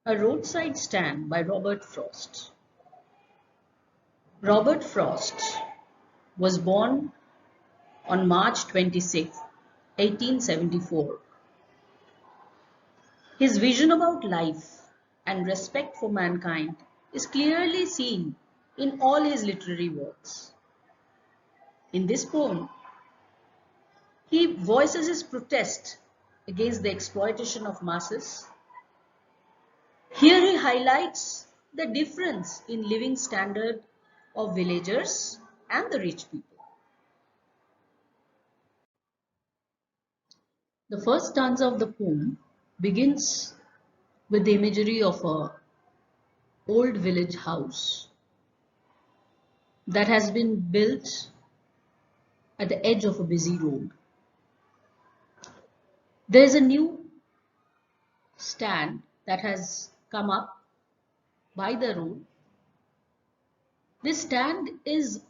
A Roadside Stand by Robert Frost. Robert Frost was born on March 26, 1874. His vision about life and respect for mankind is clearly seen in all his literary works. In this poem, he voices his protest against the exploitation of masses. Here he highlights the difference in living standard of villagers and the rich people. The first stanza of the poem begins with the imagery of a old village house that has been built at the edge of a busy road. There is a new stand that has come up by the road. This stand is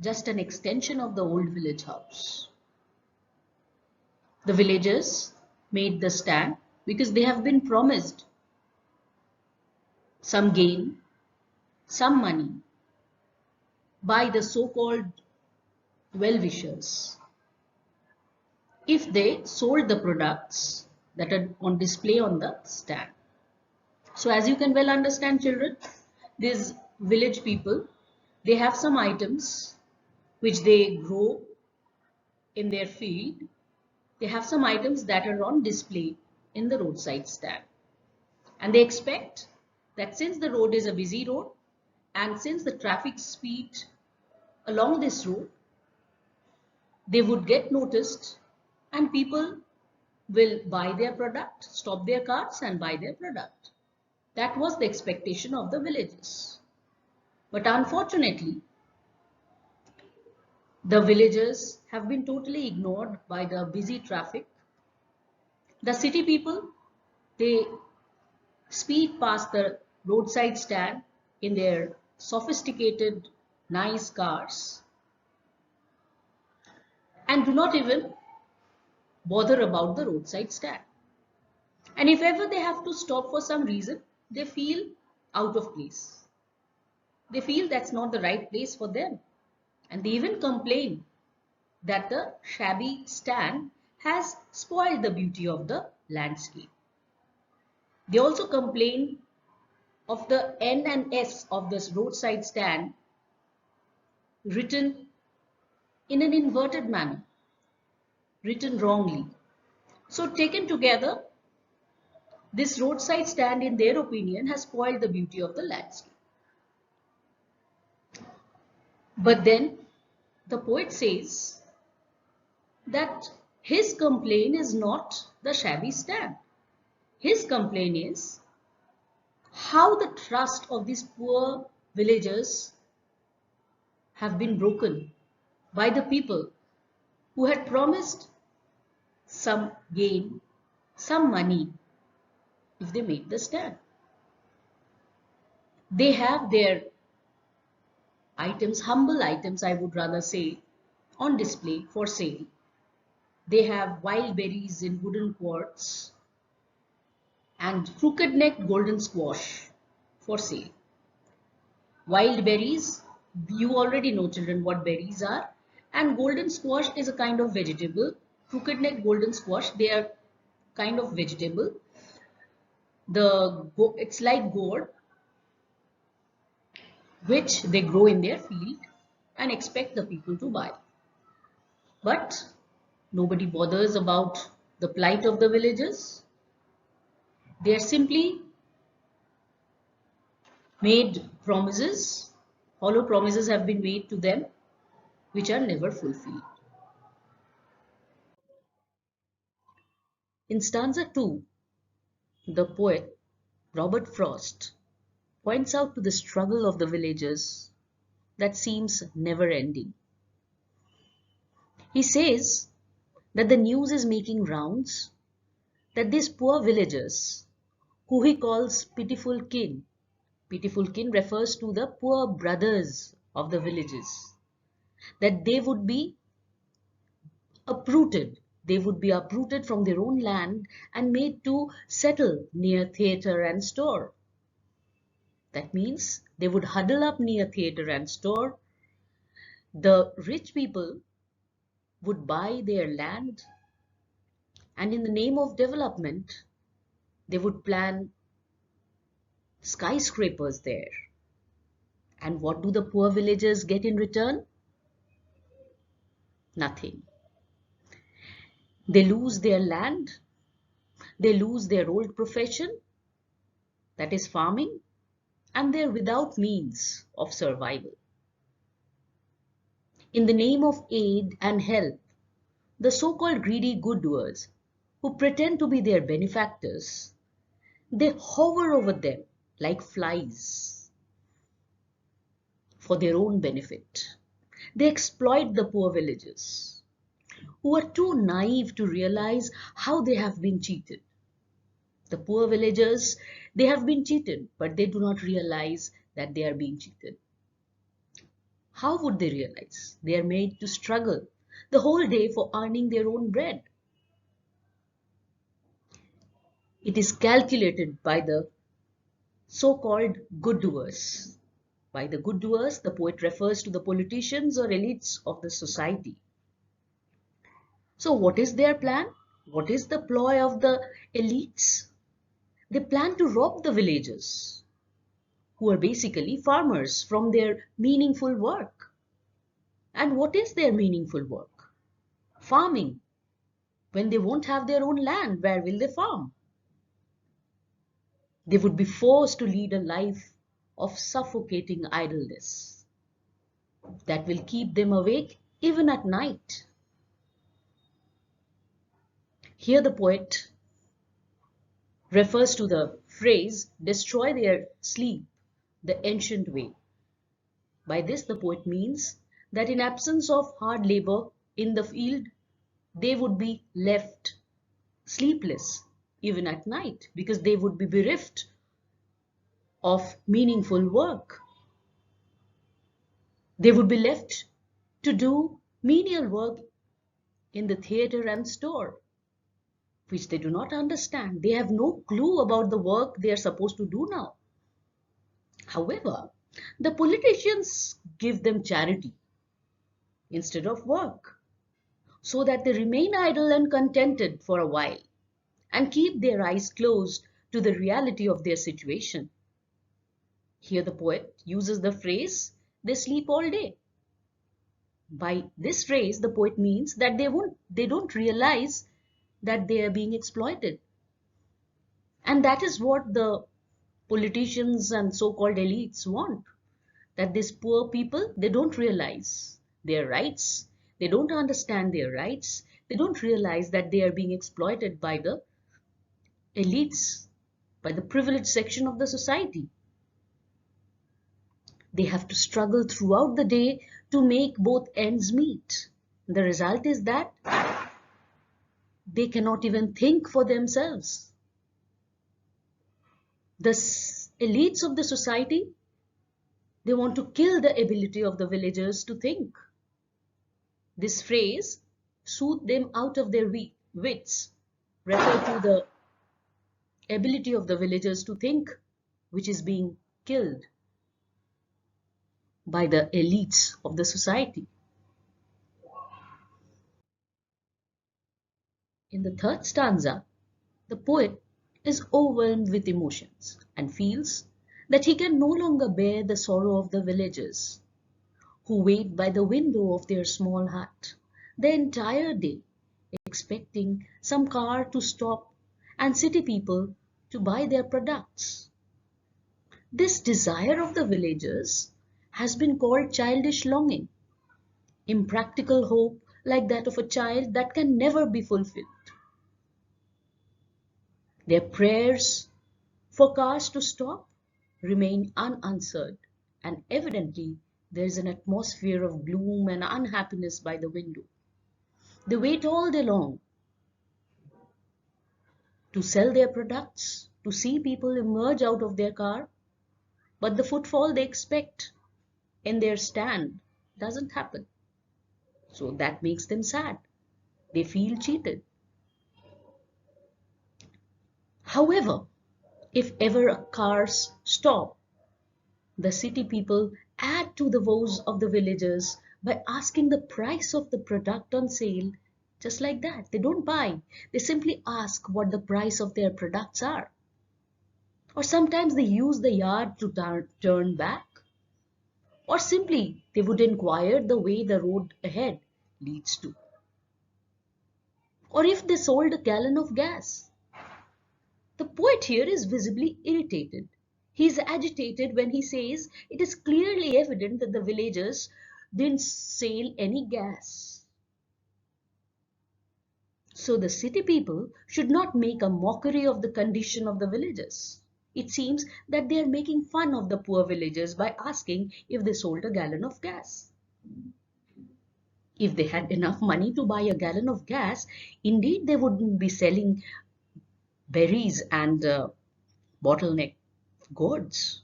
just an extension of the old village house. The villagers made the stand because they have been promised some gain, some money by the so-called well-wishers if they sold the products that are on display on the stand. So as you can well understand, children, these village people, they have some items which they grow in their field. They have some items that are on display in the roadside stand. And they expect that since the road is a busy road and since the traffic speed along this road, they would get noticed and people will buy their product, stop their carts and buy their product. That was the expectation of the villagers. But unfortunately, the villagers have been totally ignored by the busy traffic. The city people, they speed past the roadside stand in their sophisticated, nice cars and do not even bother about the roadside stand. And if ever they have to stop for some reason, they feel out of place. They feel that's not the right place for them. And they even complain that the shabby stand has spoiled the beauty of the landscape. They also complain of the N and S of this roadside stand written in an inverted manner, written wrongly. So taken together, this roadside stand, in their opinion, has spoiled the beauty of the landscape. But then the poet says that his complaint is not the shabby stand. His complaint is how the trust of these poor villagers have been broken by the people who had promised some gain, some money if they made the stand. They have their items, humble items I would rather say, on display for sale. They have wild berries in wooden quarts and crooked-necked golden squash for sale. Wild berries, you already know, children, what berries are. And golden squash is a kind of vegetable. Crooked-necked golden squash, they are kind of vegetable. It's like gourd, which they grow in their field and expect the people to buy. But nobody bothers about the plight of the villagers. They are simply made promises, hollow promises have been made to them, which are never fulfilled. In stanza 2, the poet Robert Frost points out to the struggle of the villagers that seems never ending. He says that the news is making rounds that these poor villagers, who he calls pitiful kin refers to the poor brothers of the villages, that they would be uprooted They would be uprooted from their own land and made to settle near theatre and store. That means they would huddle up near theatre and store. The rich people would buy their land, and in the name of development, they would plan skyscrapers there. And what do the poor villagers get in return? Nothing. They lose their land, they lose their old profession, that is farming, and they're without means of survival. In the name of aid and help, the so-called greedy good doers who pretend to be their benefactors, they hover over them like flies for their own benefit. They exploit the poor villagers who are too naive to realize how they have been cheated. The poor villagers, they have been cheated, but they do not realize that they are being cheated. How would they realize? They are made to struggle the whole day for earning their own bread. It is calculated by the so-called good doers. By the good doers, the poet refers to the politicians or elites of the society. So what is their plan? What is the ploy of the elites? They plan to rob the villagers, who are basically farmers, from their meaningful work. And what is their meaningful work? Farming. When they won't have their own land, where will they farm? They would be forced to lead a life of suffocating idleness that will keep them awake even at night. Here the poet refers to the phrase, destroy their sleep, the ancient way. By this the poet means that in absence of hard labor in the field, they would be left sleepless even at night because they would be bereft of meaningful work. They would be left to do menial work in the theatre and store, which they do not understand. They have no clue about the work they are supposed to do now. However, the politicians give them charity instead of work, so that they remain idle and contented for a while and keep their eyes closed to the reality of their situation. Here the poet uses the phrase, they sleep all day. By this phrase, the poet means that they don't realize that they are being exploited. And that is what the politicians and so-called elites want. That these poor people, they don't realize their rights. They don't understand their rights. They don't realize that they are being exploited by the elites, by the privileged section of the society. They have to struggle throughout the day to make both ends meet. The result is that they cannot even think for themselves. The elites of the society, they want to kill the ability of the villagers to think. This phrase, soothe them out of their wits, refer to the ability of the villagers to think, which is being killed by the elites of the society. In the third stanza, the poet is overwhelmed with emotions and feels that he can no longer bear the sorrow of the villagers who wait by the window of their small hut the entire day, expecting some car to stop and city people to buy their products. This desire of the villagers has been called childish longing, impractical hope like that of a child that can never be fulfilled. Their prayers for cars to stop remain unanswered, and evidently there is an atmosphere of gloom and unhappiness by the window. They wait all day long to sell their products, to see people emerge out of their car, but the footfall they expect in their stand doesn't happen. So that makes them sad. They feel cheated. However, if ever a cars stop, the city people add to the woes of the villagers by asking the price of the product on sale just like that. They don't buy, they simply ask what the price of their products are. Or sometimes they use the yard to turn back. Or simply they would inquire the way the road ahead leads to. Or if they sold a gallon of gas. The poet here is visibly irritated. He is agitated when he says it is clearly evident that the villagers didn't sell any gas. So the city people should not make a mockery of the condition of the villagers. It seems that they are making fun of the poor villagers by asking if they sold a gallon of gas. If they had enough money to buy a gallon of gas, indeed they wouldn't be selling berries and bottleneck goods.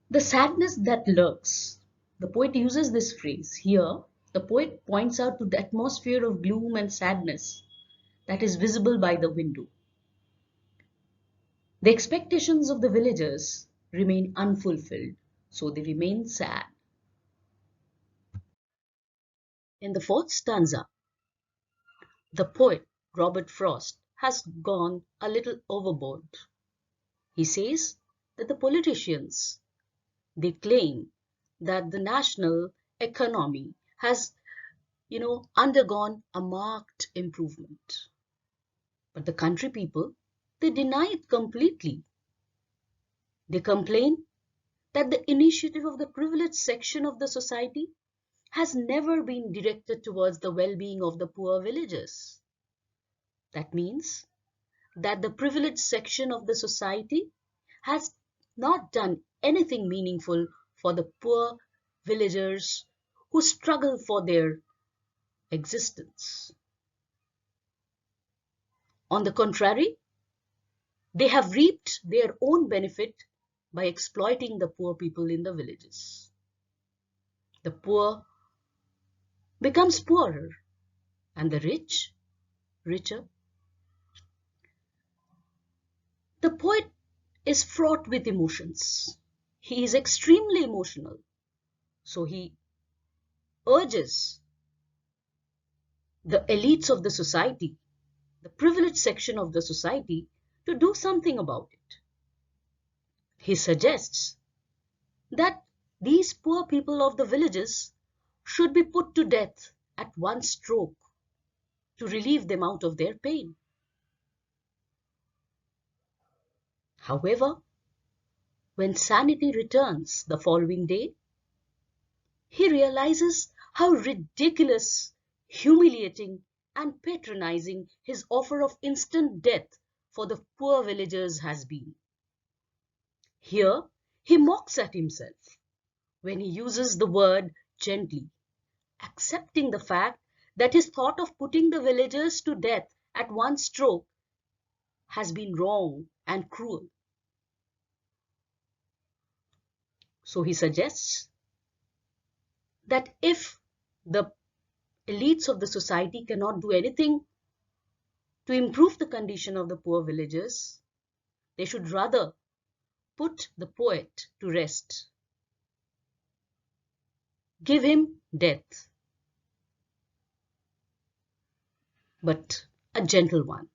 The sadness that lurks. The poet uses this phrase. Here, the poet points out to the atmosphere of gloom and sadness that is visible by the window. The expectations of the villagers remain unfulfilled, so they remain sad. In the fourth stanza, the poet, Robert Frost, has gone a little overboard. He says that the politicians, they claim that the national economy has, undergone a marked improvement. But the country people, they deny it completely. They complain that the initiative of the privileged section of the society has never been directed towards the well-being of the poor villagers. That means that the privileged section of the society has not done anything meaningful for the poor villagers who struggle for their existence. On the contrary, they have reaped their own benefit by exploiting the poor people in the villages. The poor becomes poorer and the rich richer. The poet is fraught with emotions. He is extremely emotional. So he urges the elites of the society, the privileged section of the society, to do something about it. He suggests that these poor people of the villages should be put to death at one stroke to relieve them out of their pain. However, when sanity returns the following day, he realizes how ridiculous, humiliating, and patronizing his offer of instant death for the poor villagers has been. Here, he mocks at himself when he uses the word gently, accepting the fact that his thought of putting the villagers to death at one stroke has been wrong and cruel. So he suggests that if the elites of the society cannot do anything to improve the condition of the poor villagers, they should rather put the poet to rest. Give him death, but a gentle one.